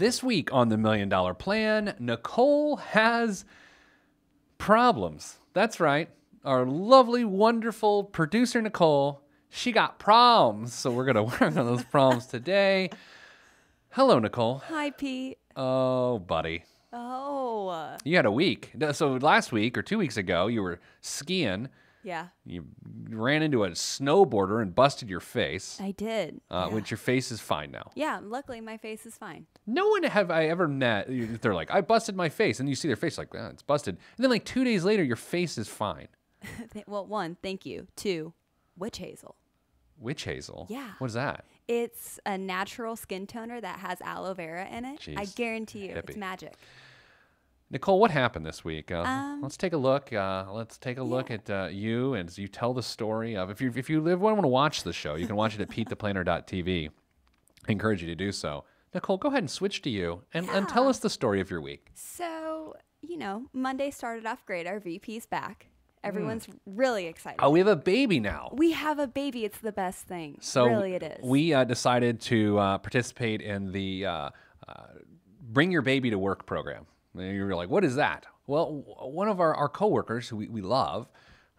This week on the $1 Million Plan, Nicole has problems. That's right. Our lovely, wonderful producer, Nicole, she got problems. So we're going to work on those problems today. Hello, Nicole. Hi, Pete. Oh, buddy. Oh. You had a week. So last week or 2 weeks ago, you were skiing. Yeah. You ran into a snowboarder and busted your face. I did. Which your face is fine now. Yeah, luckily my face is fine. No one have I ever met, they're like, I busted my face. And you see their face like, it's busted. And then like 2 days later, your face is fine. Well, one, thank you. Two, witch hazel. Witch hazel? Yeah. What is that? It's a natural skin toner that has aloe vera in it. Jeez, I guarantee you, hippie. it's magic. Nicole, what happened this week? Let's take a look. Let's take a look at you and you tell the story of. If you want to watch the show, you can watch it at PeteThePlanner.tv. I encourage you to do so. Nicole, go ahead and switch to you and tell us the story of your week. So, Monday started off great. Our VP's back. Everyone's really excited. Oh, we have a baby now. We have a baby. It's the best thing. So really, it is. We decided to participate in the Bring Your Baby to Work program. And you were like, what is that? Well, one of our coworkers who we love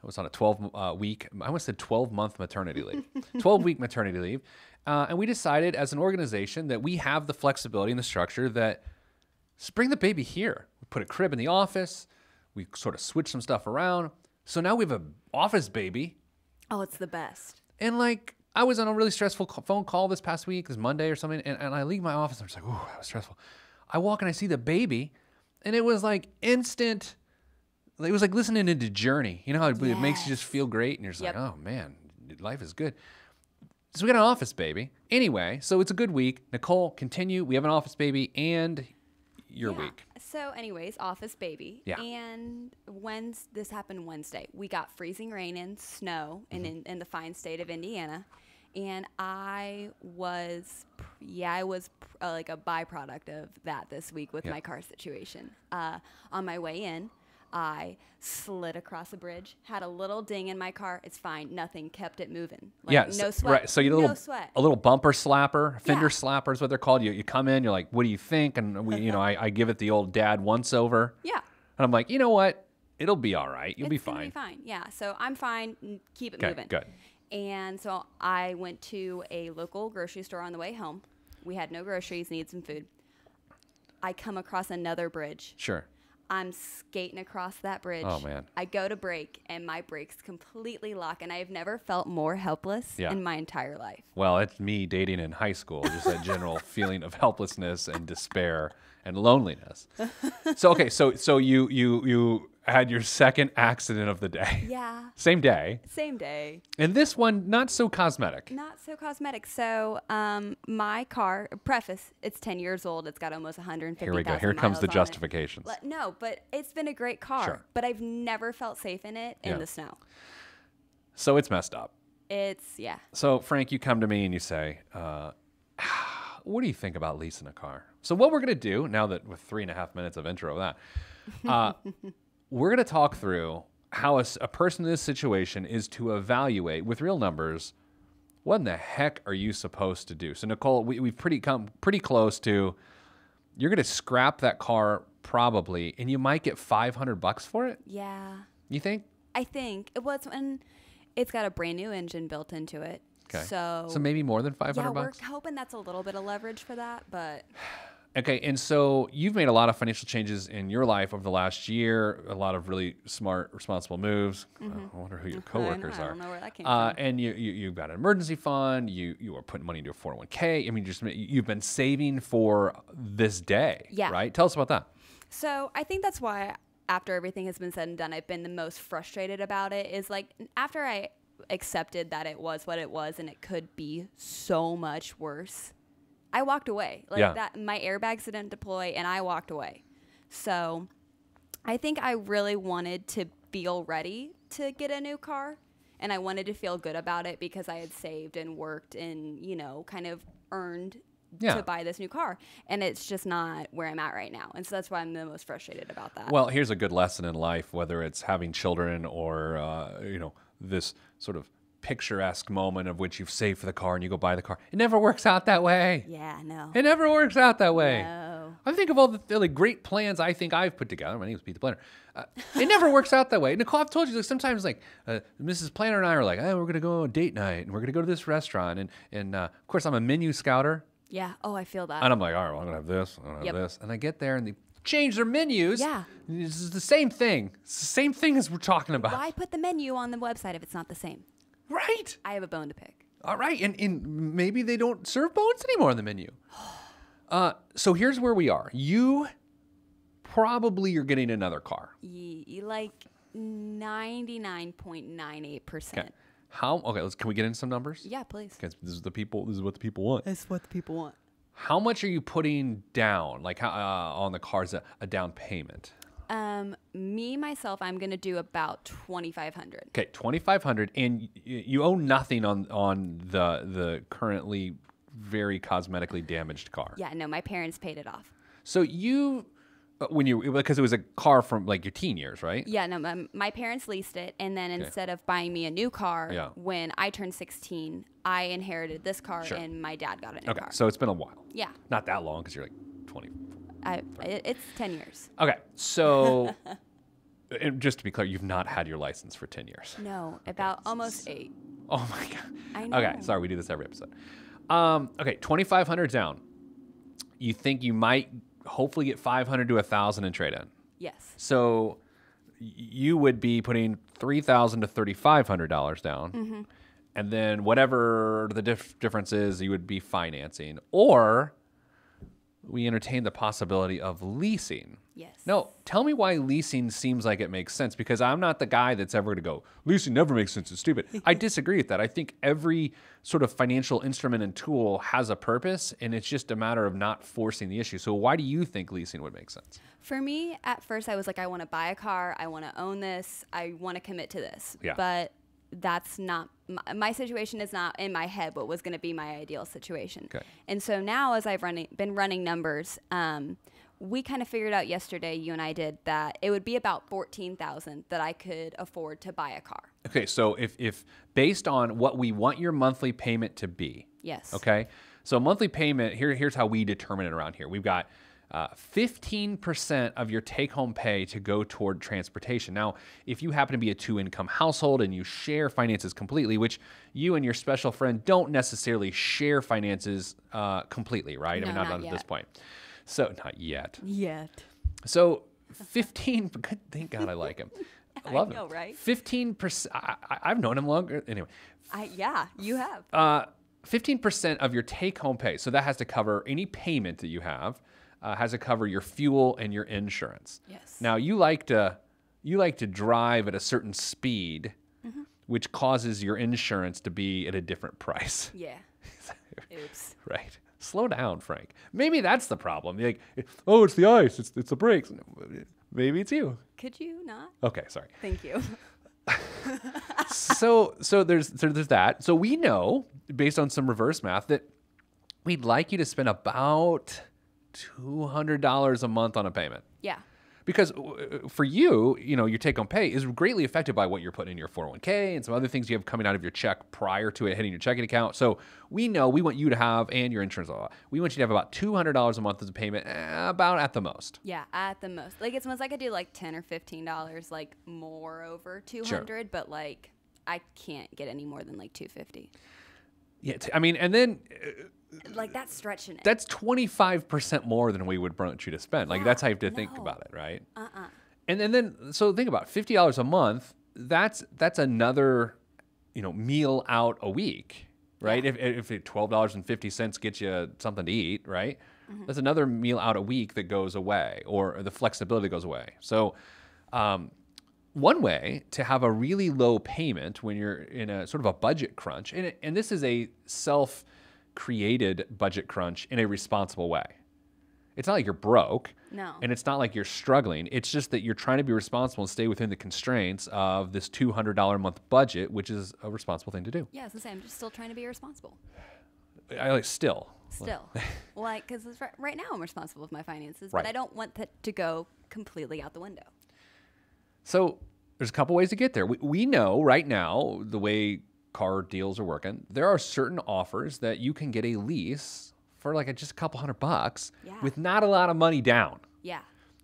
was on a 12-week, I almost said 12-month maternity leave, 12-week maternity leave. And we decided as an organization that we have the flexibility and the structure that just bring the baby here. We put a crib in the office. We sort of switch some stuff around. So now we have an office baby. Oh, it's the best. And like, I was on a really stressful phone call this past week, this Monday or something, and I leave my office, and I'm just like, ooh, that was stressful. I walk and I see the baby, and it was like instant, it was like listening to Journey. You know how it makes you just feel great, and you're just like, oh man, life is good. So we got an office baby. Anyway, so it's a good week. Nicole, continue. We have an office baby and your week. So anyways, office baby. Yeah. And this happened Wednesday. We got freezing rain and snow in the fine state of Indiana. And I was like a byproduct of that this week with my car situation. On my way in, I slid across a bridge, had a little ding in my car. It's fine. Nothing. Kept it moving. Like, no sweat. Right. So you a little bumper slapper, fender slapper is what they're called. You come in, you're like, what do you think? And I give it the old dad once over. Yeah. And I'm like, you know what? It'll be all right. You'll be fine. It'll be fine. Yeah. So I'm fine. Keep it moving. Good. And so I went to a local grocery store on the way home. We had no groceries, needed some food. I come across another bridge. Sure. I'm skating across that bridge. Oh, man. I go to brake, and my brakes completely lock, and I've never felt more helpless in my entire life. Well, it's me dating in high school, just that general feeling of helplessness and despair and loneliness. So you had your second accident of the day. Yeah. Same day. Same day. And this one, not so cosmetic. Not so cosmetic. So my car, preface, it's 10 years old. It's got almost 150,000 Here we go. Here comes the justifications. No, but it's been a great car. Sure. But I've never felt safe in it in the snow. So it's messed up. Yeah. So, Frank, you come to me and you say, what do you think about leasing a car? So what we're going to do, now that with 3.5 minutes of intro of that, we're going to talk through how a person in this situation is to evaluate with real numbers, what in the heck are you supposed to do? So, Nicole, we've come pretty close to, you're going to scrap that car probably, and you might get $500 for it? Yeah. You think? I think. It's got a brand new engine built into it. Okay. So maybe more than $500? Yeah, we're hoping that's a little bit of leverage for that, but... Okay, and so you've made a lot of financial changes in your life over the last year, a lot of really smart, responsible moves. I wonder who your coworkers are. I don't know where that came from. And you've got an emergency fund. You are putting money into a 401k. I mean, you've been saving for this day, right? Tell us about that. So I think that's why after everything has been said and done, I've been the most frustrated about it is like after I accepted that it was what it was and it could be so much worse, I walked away. That my airbags didn't deploy and I walked away. So I think I really wanted to feel ready to get a new car and I wanted to feel good about it because I had saved and worked and, kind of earned to buy this new car. And it's just not where I'm at right now. And so that's why I'm the most frustrated about that. Well, here's a good lesson in life, whether it's having children or, this sort of picturesque moment of which you've saved for the car and you go buy the car. It never works out that way. Yeah, no. It never works out that way. No. I think of all the like, great plans I think I've put together. My name is Pete the Planner. It never works out that way. Nicole, I've told you, like, sometimes like Mrs. Planner and I are like, hey, we're going to go on a date night and we're going to go to this restaurant. And of course, I'm a menu scouter. Yeah. Oh, I feel that. And I'm like, all right, well, I'm going to have this. I'm going to have this. And I get there and they change their menus. Yeah. It's the same thing. It's the same thing as we're talking about. Why put the menu on the website if it's not the same? Right. I have a bone to pick. All right. And maybe they don't serve bones anymore on the menu. So here's where we are. You probably are getting another car. Like 99.98%. Okay. Can we get into some numbers? Yeah, please. Because this is what the people want. That's what the people want. How much are you putting down, like on the car as a down payment? Myself, I'm gonna do about $2,500. Okay, $2,500, and you owe nothing on the currently very cosmetically damaged car. Yeah, no, my parents paid it off. So you, because it was a car from like your teen years, right? Yeah, no, my parents leased it, and then instead of buying me a new car, when I turned 16, I inherited this car, and my dad got a new car. So it's been a while. Yeah. Not that long, because you're like 20. It's 10 years. Okay, so and just to be clear, you've not had your license for 10 years. No, about almost 8. Oh my God. I know. Okay, sorry, we do this every episode. Okay, $2,500 down. You think you might hopefully get $500 to $1,000 in trade-in? Yes. So you would be putting $3,000 to $3,500 down, and then whatever the difference is, you would be financing, or we entertain the possibility of leasing. Yes. No, tell me why leasing seems like it makes sense, because I'm not the guy that's ever going to go, leasing never makes sense, it's stupid. I disagree with that. I think every sort of financial instrument and tool has a purpose, and it's just a matter of not forcing the issue. So why do you think leasing would make sense? For me, at first, I was like, I want to buy a car. I want to own this. I want to commit to this. Yeah. But that's not, my situation is not in my head what was going to be my ideal situation. Okay. And so now as I've been running numbers, we kind of figured out yesterday, you and I did, that it would be about $14,000 that I could afford to buy a car. Okay, so if based on what we want your monthly payment to be. Yes. Okay, so monthly payment, here's how we determine it around here. We've got 15% of your take-home pay to go toward transportation. Now, if you happen to be a 2-income household and you share finances completely, which you and your special friend don't necessarily share finances completely, right? No, I mean, not yet. at this point. So, not yet. Yet. So, 15, thank God I like him. I love know, him. right? 15%, I've known him longer. Anyway. Yeah, you have. 15% of your take-home pay, so that has to cover any payment that you have, has to cover your fuel and your insurance. Yes. Now, you like to drive at a certain speed, which causes your insurance to be at a different price. Yeah. Oops. Right. Slow down, Frank. Maybe that's the problem. You're like, oh, it's the ice. It's the brakes. Maybe it's you. Could you not? Okay, sorry. Thank you. So there's that. So we know, based on some reverse math, that we'd like you to spend about $200 a month on a payment. Yeah. Because for you, your take-home pay is greatly affected by what you're putting in your 401k and some other things you have coming out of your check prior to it hitting your checking account. So we know we want you to have, and your insurance, we want you to have about $200 a month as a payment, about at the most. Yeah, at the most. Like, it's most I could do like $10 or $15, like more over 200, Sure. but like I can't get any more than like 250. Yeah, I mean, and then like that's stretching it. that's 25% more than we would want you to spend. Like that's how you have to think about it, right? And then so think about it, $50 a month. That's another, meal out a week, right? Yeah. If $12.50 gets you something to eat, right? That's another meal out a week that goes away, or the flexibility goes away. So, one way to have a really low payment when you're in a sort of a budget crunch, and this is a self-created budget crunch in a responsible way. It's not like you're broke. No. And it's not like you're struggling. It's just that you're trying to be responsible and stay within the constraints of this $200 a month budget, which is a responsible thing to do. Yeah, I was gonna say, I'm just still trying to be responsible. Still. Still. Like, because right now I'm responsible with my finances, Right. but I don't want that to go completely out the window. So there's a couple ways to get there. We know right now the way car deals are working, there are certain offers that you can get a lease for like just a couple $100 with not a lot of money down. Yeah.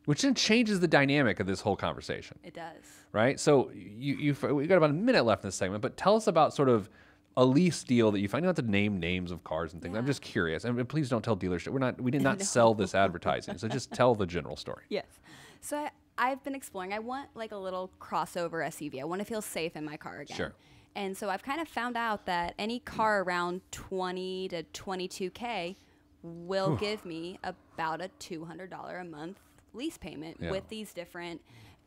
Which then changes the dynamic of this whole conversation. It does. Right? So we got about a minute left in this segment, but tell us about sort of a lease deal that you find. You don't have to name names of cars and things. I'm just curious. And please don't tell dealership. We did not sell this advertising. So just tell the general story. Yes. So I've been exploring. I want like a little crossover SUV. I want to feel safe in my car again. Sure. And so I've kind of found out that any car around 20 to 22K will give me about a $200 a month lease payment with these different,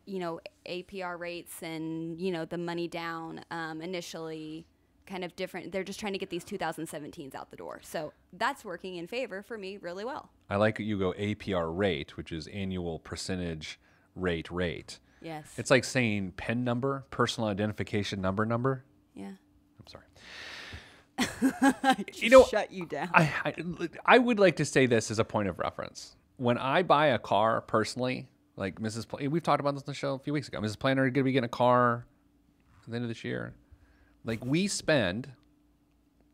APR rates and, the money down initially kind of different. They're just trying to get these 2017s out the door. So that's working in favor for me really well. I like you go APR rate, which is annual percentage rate. Yes. It's like saying PIN number, personal identification number. Yeah. I'm sorry. Shut you down. I would like to say this as a point of reference. When I buy a car personally, like we've talked about this on the show a few weeks ago. Mrs. Planner going to be getting a car at the end of this year. Like we spend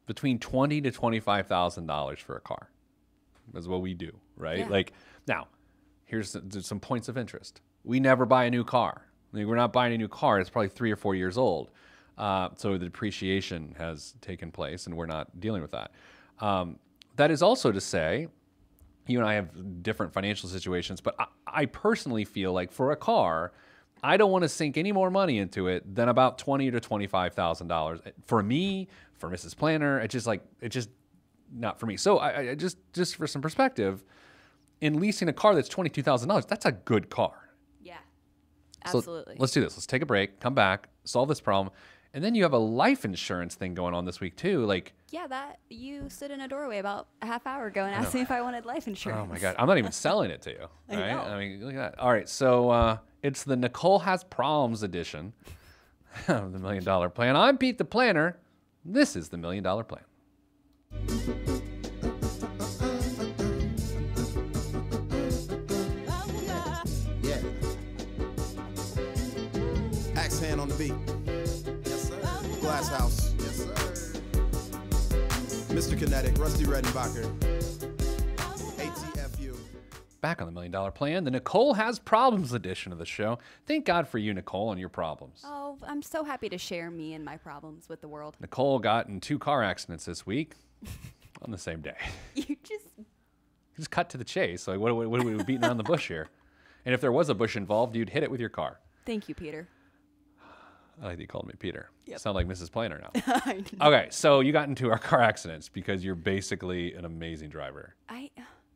between $20,000 to $25,000 for a car. That's what we do, right? Yeah. Like now, here's some points of interest. We never buy a new car. Like, we're not buying a new car. It's probably 3 or 4 years old. So the depreciation has taken place, and we're not dealing with that. That is also to say, you and I have different financial situations, but I personally feel like for a car, I don't want to sink any more money into it than about $20,000 to $25,000. For me, for Mrs. Planner, it's just not for me. So I just for some perspective, in leasing a car that's $22,000, that's a good car. Yeah, absolutely. So let's do this. Let's take a break, come back, solve this problem. And then you have a life insurance thing going on this week too. Like, yeah, that you stood in a doorway about a half hour ago and asked me if I wanted life insurance. Oh my God, I'm not even selling it to you. Right? I know. I mean, look at that. All right, so it's the Nicole Has Problems edition of the $1 Million Plan. I'm Pete the Planner. This is the $1 Million Plan. Yeah. Axe hand on the beat. Yes, sir. Glass House. Yes, sir. Mr. Kinetic, Rusty Redenbacher. ATFU. Back on the $1 Million Plan, the Nicole Has Problems edition of the show. Thank God for you, Nicole, and your problems. Oh, I'm so happy to share me and my problems with the world. Nicole got in 2 car accidents this week on the same day. You Just cut to the chase. Like, what are we beating around the bush here? And if there was a bush involved, you'd hit it with your car. Thank you, Peter. I like that you called me Peter. Yep. Sound like Mrs. Planner now. I know. Okay, so you got into our car accidents because you're basically an amazing driver.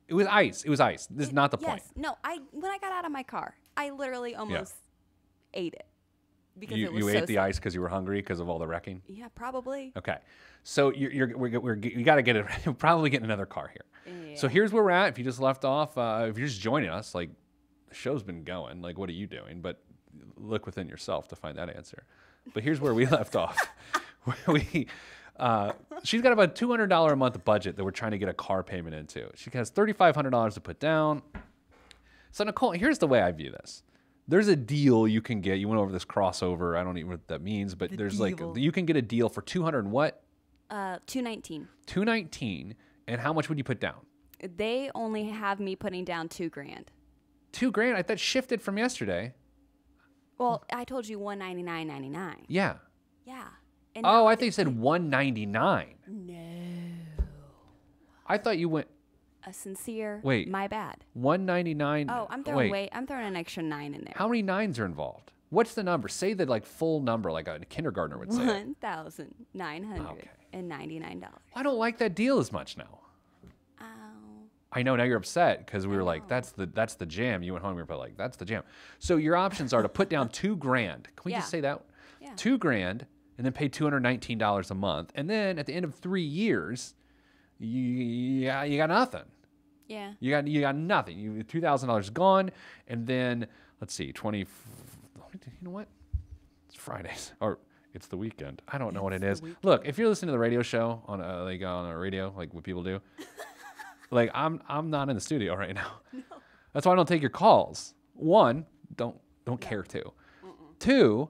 It was ice. It was ice. This is not the point. Yes. No, when I got out of my car, I literally almost ate it. Because You it was ate the ice because you were hungry because of all the wrecking? Yeah, probably. Okay. So you got to get it. Probably get another car here. Yeah. So here's where we're at. If you just left off, if you're just joining us, like the show's been going. Like, what are you doing? But look within yourself to find that answer. But here's where we left off. She's got about a $200 a month budget that we're trying to get a car payment into. She has $3,500 to put down. So Nicole, here's the way I view this. There's a deal you can get. You went over this crossover. I don't even know what that means, but there's deal. Like you can get a deal for 200 and what? $219. $219. And how much would you put down? They only have me putting down $2,000. $2,000? I thought shifted from yesterday. Well, I told you $199.99. Yeah. Yeah. And Oh, I think you said $199. No. I thought you went A sincere. Wait. My bad. $199. Oh, I'm throwing I'm throwing an extra 9 in there. How many nines are involved? What's the number? Say the like full number, like a kindergartner would say. $1,999. I don't like that deal as much now. Ow. I know now you're upset because we were like, that's the jam. You went home and we were like, that's the jam. So your options are to put down $2,000. Can we just say that? Yeah. $2,000 and then pay $219 a month, and then at the end of 3 years, you got nothing. Yeah. You got nothing. $2,000 gone, and then let's see, 20. You know what? It's Fridays or it's the weekend. I don't know what it is. Look, if you're listening to the radio show on a radio, like what people do, like I'm not in the studio right now. No. That's why I don't take your calls. One, don't care to. Two,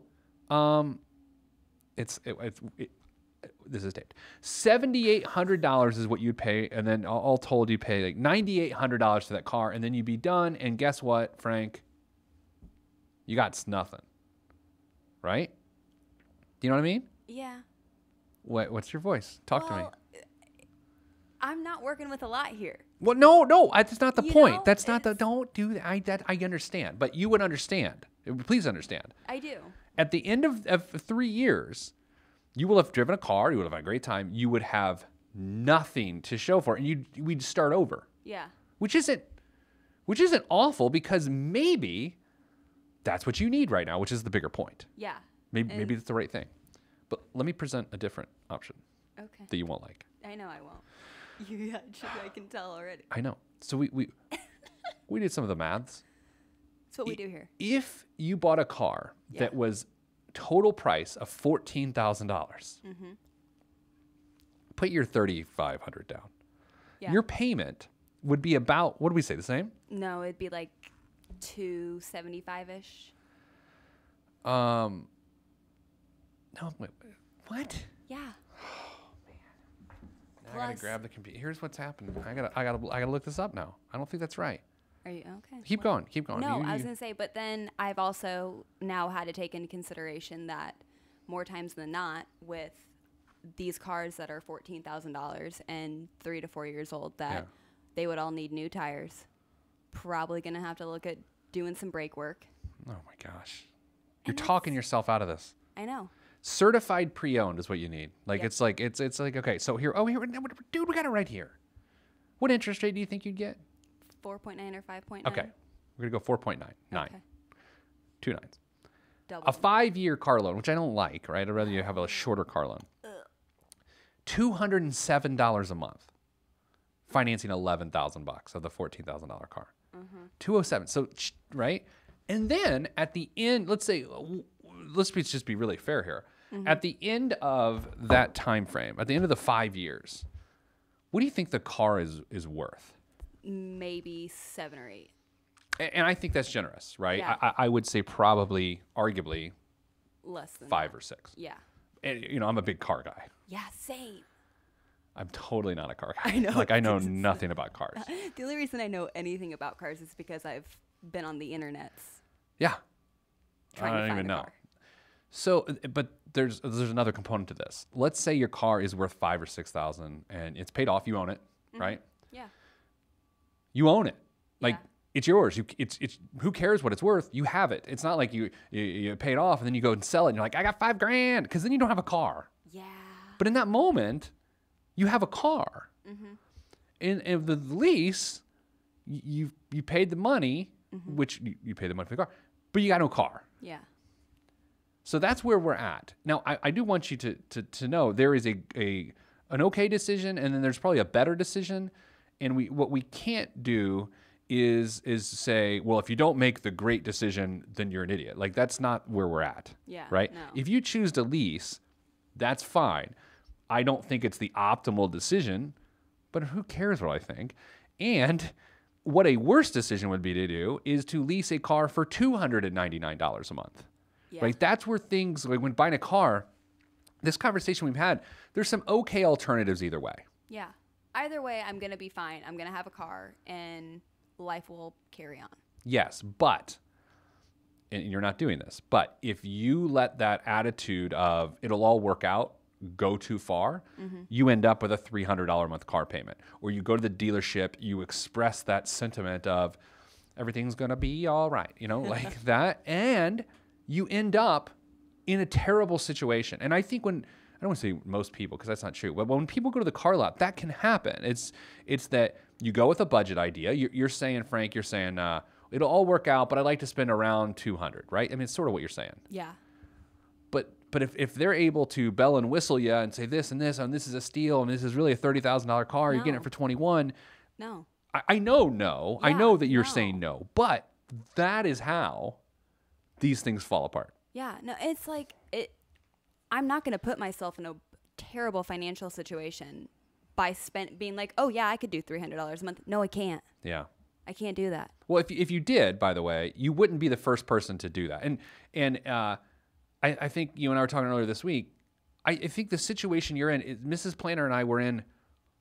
this is taped. $7,800 is what you'd pay, and then all told, you pay like $9,800 for that car, and then you'd be done. And guess what, Frank? You got nothing, right? Do you know what I mean? Yeah. What's your voice? Talk to me. I'm not working with a lot here. Well, no, that's not the point. know, That's not the. Don't do that. I understand, but you would understand. Please understand. I do. At the end of 3 years, you will have driven a car. You would have had a great time. You would have nothing to show for it, and we'd start over. Yeah. Which isn't awful, because maybe that's what you need right now, which is the bigger point. Yeah. Maybe that's the right thing. But let me present a different option that you won't like. I know I won't. I can tell already. I know. So we did some of the maths. That's what we do here. If you bought a car that was total price of $14,000, put your $3,500 down. Yeah. Your payment would be about, what do we say, the same? No, it'd be like $275-ish. No, wait, what? Yeah. Now I gotta grab the computer. Here's what's happened. I gotta look this up now. I don't think that's right. Are you okay? Keep going. No, I was gonna say, but then I've also now had to take into consideration that more times than not, with these cars that are $14,000 and 3 to 4 years old, that they would all need new tires. Probably gonna have to look at doing some brake work. Oh my gosh, you're talking yourself out of this. I know. Certified pre-owned is what you need. Like it's like okay. So here, dude, we got it right here. What interest rate do you think you'd get? 4.9 or 5.9. Okay, we're gonna go 4.9, Okay. 2 nines. Double. A 5-year car loan, which I don't like, right? I'd rather you have a shorter car loan. $207 a month, financing $11,000 of the $14,000 car. 207. So right, and then at the end, let's just be really fair here. At the end of that time frame, at the end of the 5 years, what do you think the car is worth? Maybe 7 or 8. And I think that's generous, right? Yeah. I would say probably, arguably, Less than 5 that. or 6. Yeah. And, I'm a big car guy. Yeah, same. I'm totally not a car guy. I know. Like, I know nothing about cars. The only reason I know anything about cars is because I've been on the internets Yeah. trying I to don't find even a know. car. So, but there's another component to this. Let's say your car is worth $5,000 or $6,000 and it's paid off. You own it, right? Yeah. You own it. Like, Yeah. it's yours. It's who cares what it's worth? You have it. It's not like you pay it off and then you go and sell it and you're like, I got $5,000, because then you don't have a car. Yeah. But in that moment, you have a car. In the lease, you paid the money, which you paid the money for the car, but you got no car. Yeah. So that's where we're at. Now, I do want you to know there is an okay decision, and then there's probably a better decision. And what we can't do is say, well, if you don't make the great decision, then you're an idiot. Like, that's not where we're at. Yeah, Right? no. If you choose to lease, that's fine. I don't think it's the optimal decision, but who cares what I think? And what a worse decision would be to do is to lease a car for $299 a month. Yeah. Right? That's where things, like when buying a car, this conversation we've had, there's some okay alternatives either way. Yeah. Either way, I'm going to be fine. I'm going to have a car and life will carry on. Yes, but, and you're not doing this, but if you let that attitude of it'll all work out go too far, you end up with a $300 a month car payment. Or you go to the dealership, you express that sentiment of everything's going to be all right, like that, and you end up in a terrible situation. And I think I don't want to say most people, because that's not true, but when people go to the car lot, that can happen. It's that you go with a budget idea. You're saying, Frank, it'll all work out, but I'd like to spend around $200, right? I mean, it's sort of what you're saying. Yeah. But if they're able to bell and whistle you and say this and this, and this is a steal, and this is really a $30,000 car, you're getting it for 21. No. I know no. I Yeah, know that you're no. saying no, but that is how these things fall apart. Yeah. No, it's like I'm not going to put myself in a terrible financial situation by being like, oh yeah, I could do $300 a month. No, I can't. Yeah. I can't do that. Well, if you did, by the way, you wouldn't be the first person to do that. And I think you and I were talking earlier this week. I think the situation you're in, Mrs. Planner and I were in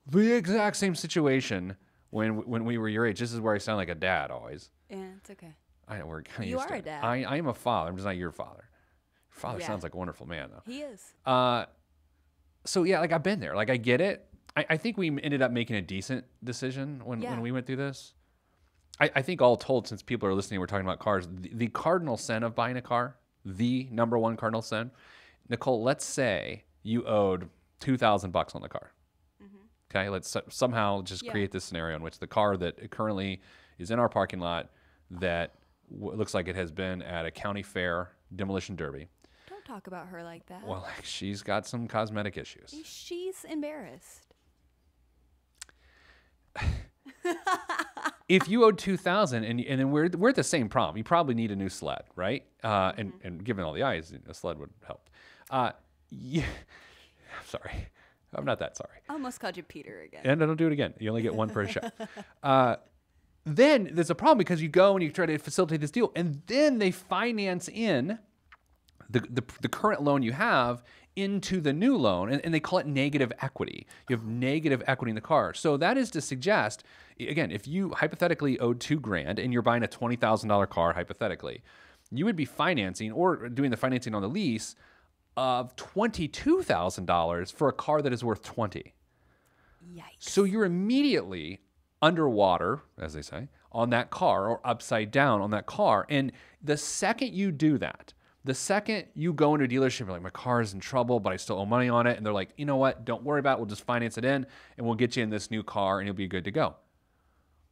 the exact same situation when we were your age. This is where I sound like a dad always. Yeah, it's okay. I know, we're kind of You used to are a it. dad. I am a father. I'm just not your father. Your father Yeah. sounds like a wonderful man, though. He is. So yeah, like I've been there. Like I get it. I think we ended up making a decent decision when we went through this. I think all told, since people are listening, we're talking about cars. The cardinal sin of buying a car, the number one cardinal sin, Nicole, let's say you owed $2,000 on the car. Okay, let's somehow just create this scenario in which the car that currently is in our parking lot that looks like it has been at a county fair demolition derby. Don't talk about her like that. Well, she's got some cosmetic issues. She's embarrassed. If you owed $2,000 and then we're at the same problem, you probably need a new sled, right? And given all the eyes, a sled would help. Yeah, sorry, I'm not that sorry. I almost called you Peter again. And I don't do it again. You only get one per show. Then there's a problem because you go and you try to facilitate this deal, and then they finance in the current loan you have into the new loan, and they call it negative equity. You have negative equity in the car. So that is to suggest, again, if you hypothetically owed $2,000 and you're buying a $20,000 car, hypothetically, you would be financing or doing the financing on the lease of $22,000 for a car that is worth $20,000. Yikes. So you're immediately underwater, as they say, on that car, or upside down on that car. And the second you do that, the second you go into a dealership, you're like, my car is in trouble, but I still owe money on it. And they're like, you know what? Don't worry about it. We'll just finance it in and we'll get you in this new car and you'll be good to go.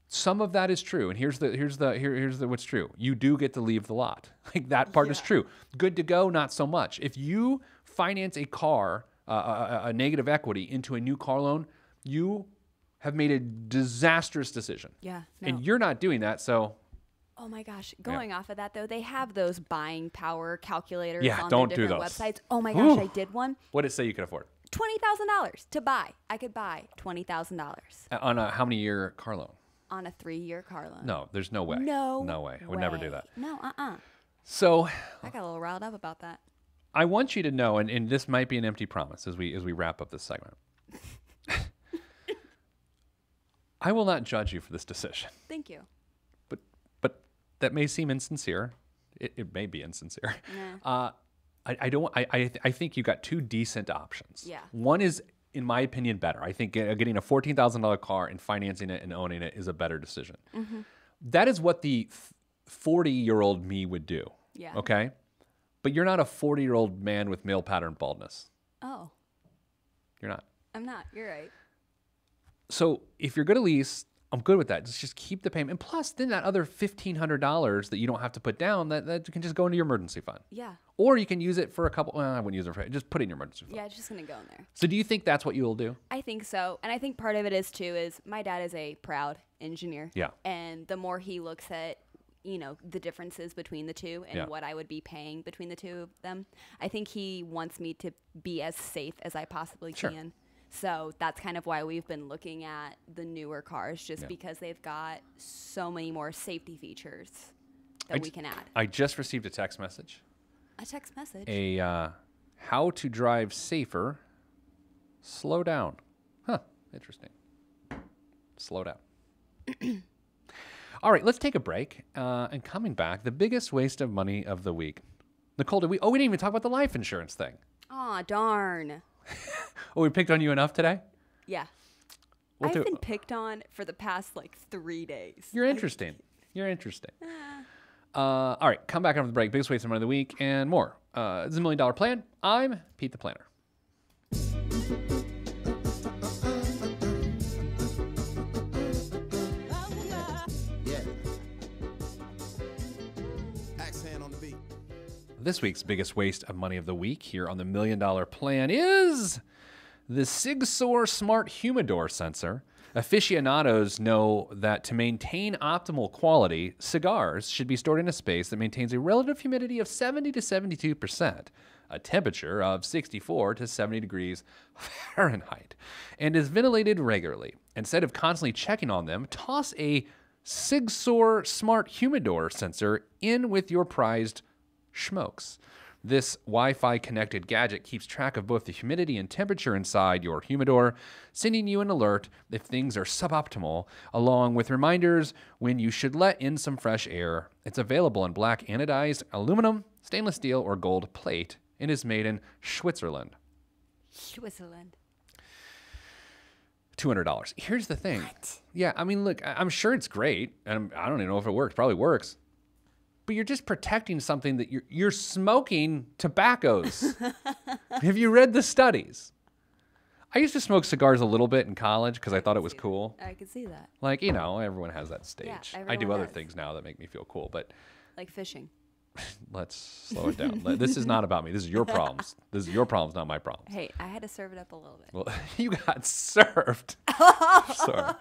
Some of that is true. And here's what's true. You do get to leave the lot. Like that part is true. Good to go, not so much. If you finance a car, a negative equity into a new car loan, you have made a disastrous decision. Yeah. No. And you're not doing that, so... Oh my gosh. Going off of that though, they have those buying power calculators on don't the do different those. websites. Oh my gosh, I did one. What did it say you could afford? $20,000 to buy. I could buy $20,000 On a how many year car loan? on a 3-year car loan. No, there's no way. No way. I would never do that. No, So I got a little riled up about that. I want you to know, and this might be an empty promise as we wrap up this segment. I will not judge you for this decision. Thank you. But that may seem insincere. It may be insincere. Nah. I think you got two decent options. Yeah. One is, in my opinion, better. I think getting a $14,000 car and financing it and owning it is a better decision. Mm-hmm. That is what the 40-year-old me would do. Yeah. Okay? But you're not a 40-year-old man with male pattern baldness. Oh, You're not. I'm not. You're right. So if you're going to lease, I'm good with that. Just keep the payment. And plus, then that other $1,500 that you don't have to put down, that can just go into your emergency fund. Yeah. Or you can use it for a couple, I wouldn't use it for, just put it in your emergency fund. Yeah, it's just going to go in there. So do you think that's what you will do? I think so. And I think part of it is too, is my dad is a proud engineer. Yeah. And the more he looks at, the differences between the two and Yeah. what I would be paying between the two of them, I think he wants me to be as safe as I possibly Sure. can. So that's kind of why we've been looking at the newer cars, just because they've got so many more safety features that we can add. I just received a text message. A text message. How to drive safer, slow down. Huh, interesting. Slow down. All right, let's take a break. And coming back, the biggest waste of money of the week. Nicole, we didn't even talk about the life insurance thing. Aw, darn. Oh, we picked on you enough today? Yeah. We'll I've been picked on for the past 3 days. You're interesting. All right, come back after the break. Biggest waste of money of the week and more. This is $1 Million Plan. I'm Pete the Planner. Yeah. Axe hand on the beat. This week's biggest waste of money of the week here on the $1 Million Plan is the Sigsor Smart Humidor Sensor. Aficionados know that to maintain optimal quality, cigars should be stored in a space that maintains a relative humidity of 70 to 72%, a temperature of 64 to 70 degrees Fahrenheit, and is ventilated regularly. Instead of constantly checking on them, toss a Sigsor Smart Humidor Sensor in with your prized smokes. This Wi-Fi connected gadget keeps track of both the humidity and temperature inside your humidor, sending you an alert if things are suboptimal, along with reminders when you should let in some fresh air. It's available in black anodized aluminum, stainless steel, or gold plate, and is made in Switzerland. Switzerland. $200. Here's the thing. What? Yeah, I mean, look, I'm sure it's great, and I don't even know if it works. Probably works. But you're just protecting something that you're smoking tobaccos. Have you read the studies? I used to smoke cigars a little bit in college because I thought it was cool. I could see that. Like, you know, everyone has that stage. Yeah, I do everyone other does. things now that make me feel cool, but Like fishing. let's slow it down. This is not about me. This is your problems. This is your problems, not my problems. Hey, I had to serve it up a little bit. Well, you got served. Sorry.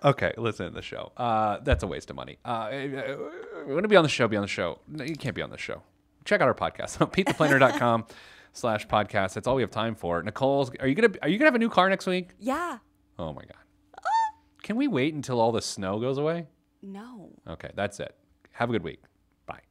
Okay, listen to the show. That's a waste of money. We're going to be on the show, No, you can't be on the show. Check out our podcast. PeteThePlanner.com/podcast. That's all we have time for. Nicole's, are you gonna have a new car next week? Yeah. Oh my God. Can we wait until all the snow goes away? No. Okay, that's it. Have a good week. Bye.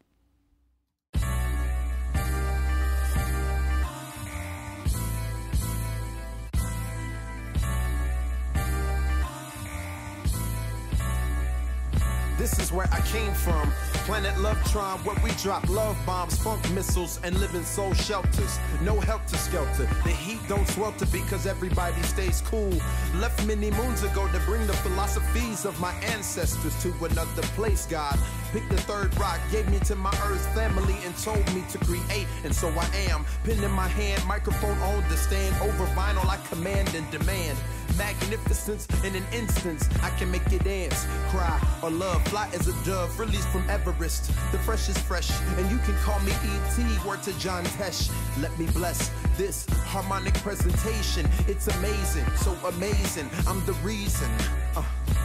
This is where I came from. Planet Lovetron, where we drop love bombs, funk missiles, and live in soul shelters. No helter-skelter. The heat don't swelter because everybody stays cool. Left many moons ago to bring the philosophies of my ancestors to another place, God. Picked the third rock, gave me to my earth family, and told me to create, and so I am. Pen in my hand, microphone on the stand. Over vinyl, I command and demand. Magnificence in an instance, I can make you dance, cry, or love. Fly as a dove, released from Everest. The fresh is fresh, and you can call me E.T. Word to John Tesh. Let me bless this harmonic presentation. It's amazing, so amazing. I'm the reason.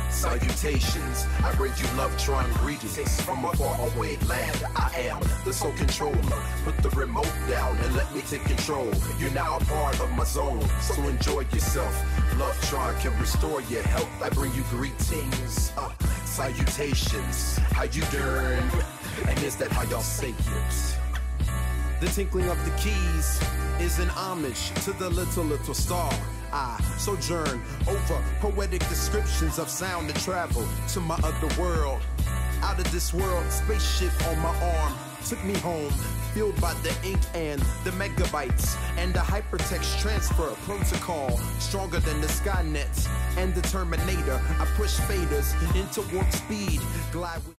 Salutations, I bring you Lovetron greetings from a faraway land. I am the sole controller. Put the remote down and let me take control. You're now a part of my zone, so enjoy yourself. Lovetron can restore your health. I bring you greetings, salutations. How you doing? And is that how y'all say it? The tinkling of the keys is an homage to the little star. I sojourn over poetic descriptions of sound and travel to my other world. Out of this world, spaceship on my arm took me home, fueled by the ink and the megabytes and the hypertext transfer protocol, stronger than the Skynet and the Terminator. I push faders into warp speed, glide with